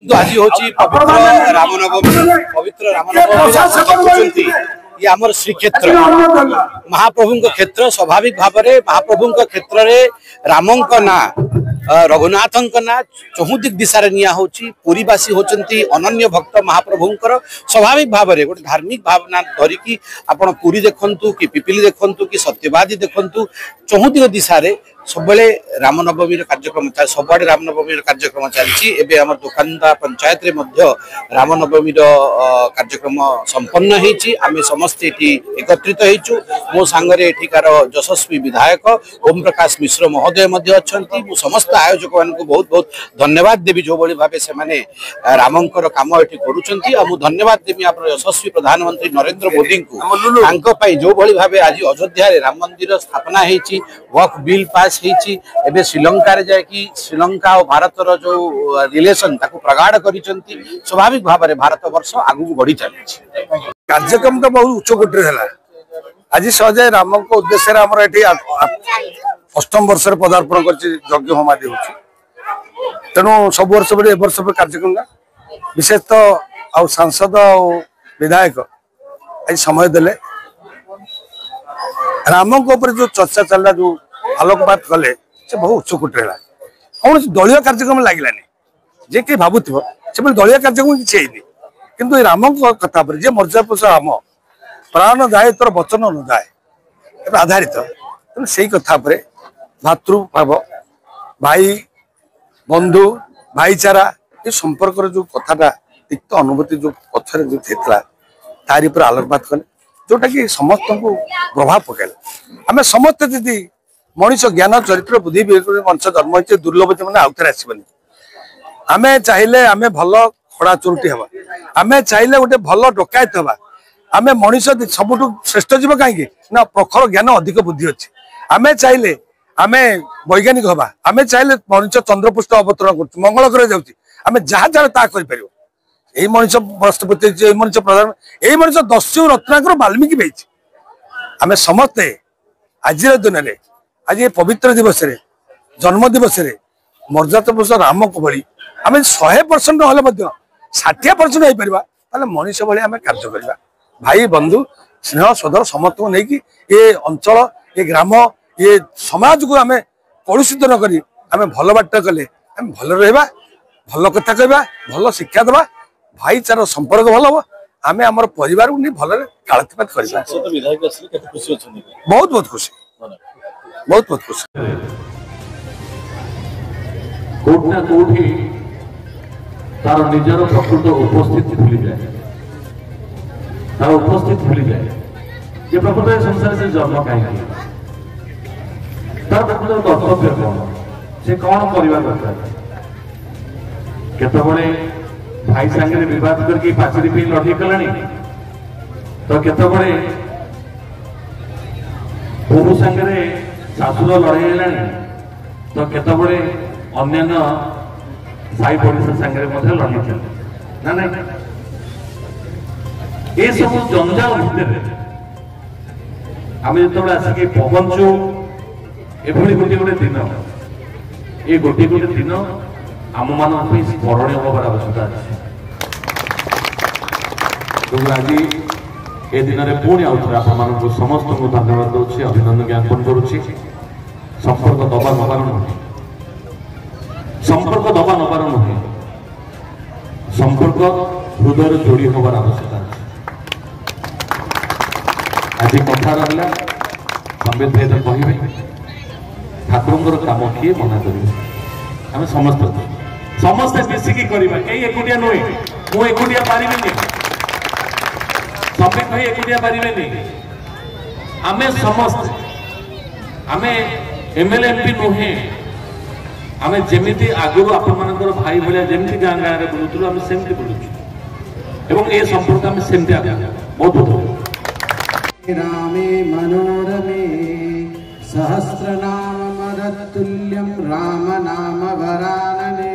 आज हूँ पवित्र रामनवमी ये आमर श्रीक्षेत्र महाप्रभु क्षेत्र स्वाभाविक भाव में महाप्रभु क्षेत्र में रामंक ना रघुनाथंक ना चहुदिक दिशा निया होची पुरीवासी होचंती अनन्य भक्त महाप्रभुंकर स्वाभाविक भाव में गोटे धार्मिक भावना धरिकी आपण पुरी देखंतु कि पिपिली देखंतु कि सत्यवादी देखंतु चहुदिक दिशा रे सब रामनवमी कार्यक्रम सब रामनवमी कार्यक्रम चलती एवं आम दुकानदा पंचायत रे मध्य रामनवमी कार्यक्रम संपन्न होती आम समस्ते एकत्रित होइछु मो सांगरे एठिकार यशस्वी विधायक ओम प्रकाश मिश्र महोदय अच्छा समस्त आयोजक मान बहुत बहुत धन्यवाद देवी जो भाई भाव से रामंकर कम ये करुँच धन्यवाद देवी आप यशस्वी प्रधानमंत्री नरेंद्र मोदी को जो भाई भाव आज अयोध्या राम मंदिर स्थापना होती वक्फ बिल पास एबे श्रीलंका रे जाकी श्रीलंका और भारत रो जो रिलेशन ताको प्रगाढ़ करिसंती स्वाभाविक भाव में भारत वर्ष आगु बढ़ी चली कार्यक्रम तो बहुत उच्च कोटि है आज सहजे राम को उद्देश्य आमर ये अष्टम वर्ष पदार्पण कर होमादि हो तेणु सब वर्ष बड़े वर्ष कार्यक्रम विशेष तो आ सांसद और विधायक आज समय देले राम जो चर्चा चलला जो आलोकपात कले से बहुत उच्च कोटि है कौन दलीय कार्यक्रम लगलानी जे कि भावुव से दलीय कार्यक्रम किसी किंतु राम कथा पर जे मर्यादा पुरुष राम प्राण जाए तोर वचन न जाए आधारित तेनाली से कथा पर भातृभाव भाई बंधु भाईचारा ये संपर्क जो कथाटा तिक्त अनुभूति जो पथर जो था तारी पर आलोकपात कले जोटा कि समस्त को प्रभाव पकड़ा आम समस्त जी मनीष ज्ञान चरित्र बुद्धि वंश जन्म हो दुर्लभ मैंने आउे आसबनी आम चाहिए आम भल खड़ा चोरटी हवा आम चाहिए गोटे भल डकायत हवा आम मनीष सबुठ श्रेष्ठ जीव कहीं ना प्रखर ज्ञान अधिक बुद्धि अच्छी आम चाहिए आम वैज्ञानिक हवा आम चाहिए मनीष चंद्रपृष्ठ अवतरण कर मंगल ग्रह जाऊँ जहाँ जहाँ ता कर यही मनीष राष्ट्रपति यही मनीष प्रधान यही मनीष दस्यु रत्नाकर वाल्मीकि भी आम समस्ते आज दिन में आज ये पवित्र दिवस रे जन्म दिवस रे मर्यादा पुरुष राम को भली आम 100% ना 60% हो पार मनीष भाई आम कार्य करवा भाई बंधु स्नेह सदर समस्त को लेकिन ये अंचल ये ग्राम ये समाज को आम कलुषित न करी आम भल बाट कले आम भल रहा भल कथा कहवा भल शिक्षा देवा भाईचार संपर्क भल हम आम आम परिवार को नहीं भल कालातिपात कर बहुत बहुत खुशी बहुत बहुत खुशी कोटना कोठी तार निजर प्रकृत उपस्थित भूली जाए तार उपस्थित भूली जाए ये प्रकृत संसार से जन्म कहीं तार प्रकृत कर्तव्य कौन से कौन करवा दरकार केतबळे भाई सांगे विवाद करके पाचरी पे लड़ी कलानी तो केतबळे बहु सांगे शाशुर लड़ाई है तो केतबळे अन्य साई पड़ोसा सांगे लड़ी ना नहीं ये सब जंजाल भितर आम जो आसिक पहुंचु एभली गोटे गोटे दिन ये गोटे गोटे दिन आम मान स्मरणीय हबार आवश्यकता अच्छे आज ए दिन में पुणी आउ थे आप समस्त को धन्यवाद दूसरी अभिनंदन ज्ञापन करुच्ची संपर्क दबा नबार नुहे संपर्क दबा नबार नुहे संपर्क हृदय जोड़ी हबार आवश्यकता आज कथा रहा संबित भाई तो कहे ठाकुर कम किए मना करें आम समस्त समस्ते मिसिकी करवा कहीं एकुटिया नुहे मु एकुटिया पारिबेनी संबित भाई एकुटिया पारिबेनी आमे समस्त आमे एमएलए एमपी नुहे आमे जेमिति आगु आपण मानकर भाई भलिया जेमिति गां गां रे बुलुतु आमे सेमति बुलुछु एवं ए संपर्क आमे सेमति बहुत बहुत रामे मनोरमे सहस्रनाम मदतुल्यं राम नाम वरानने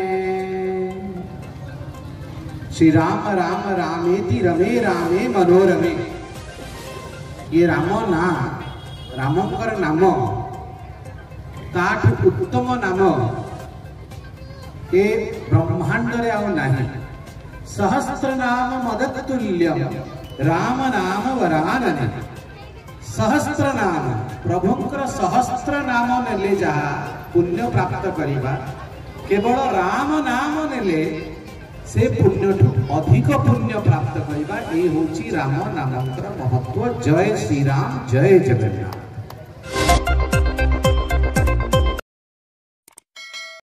श्री राम राम रामेति रमे रामे मनोरमे ये राम ना रामकर नाम ताठ उत्तम नाम ए ब्रह्मांड रे आउ नाही। सहस्र नाम मदतुल्यम राम नाम वरानने। सहस्र नाम प्रभुंकर सहस्र नाम नेले जहा पुण्य प्राप्त करिबा, केवल राम नाम नेले से पुण्य अधिक पुण्य प्राप्त करिबा। ये होची राम नामकर महत्व। जय श्री राम, जय जगन्नाथ।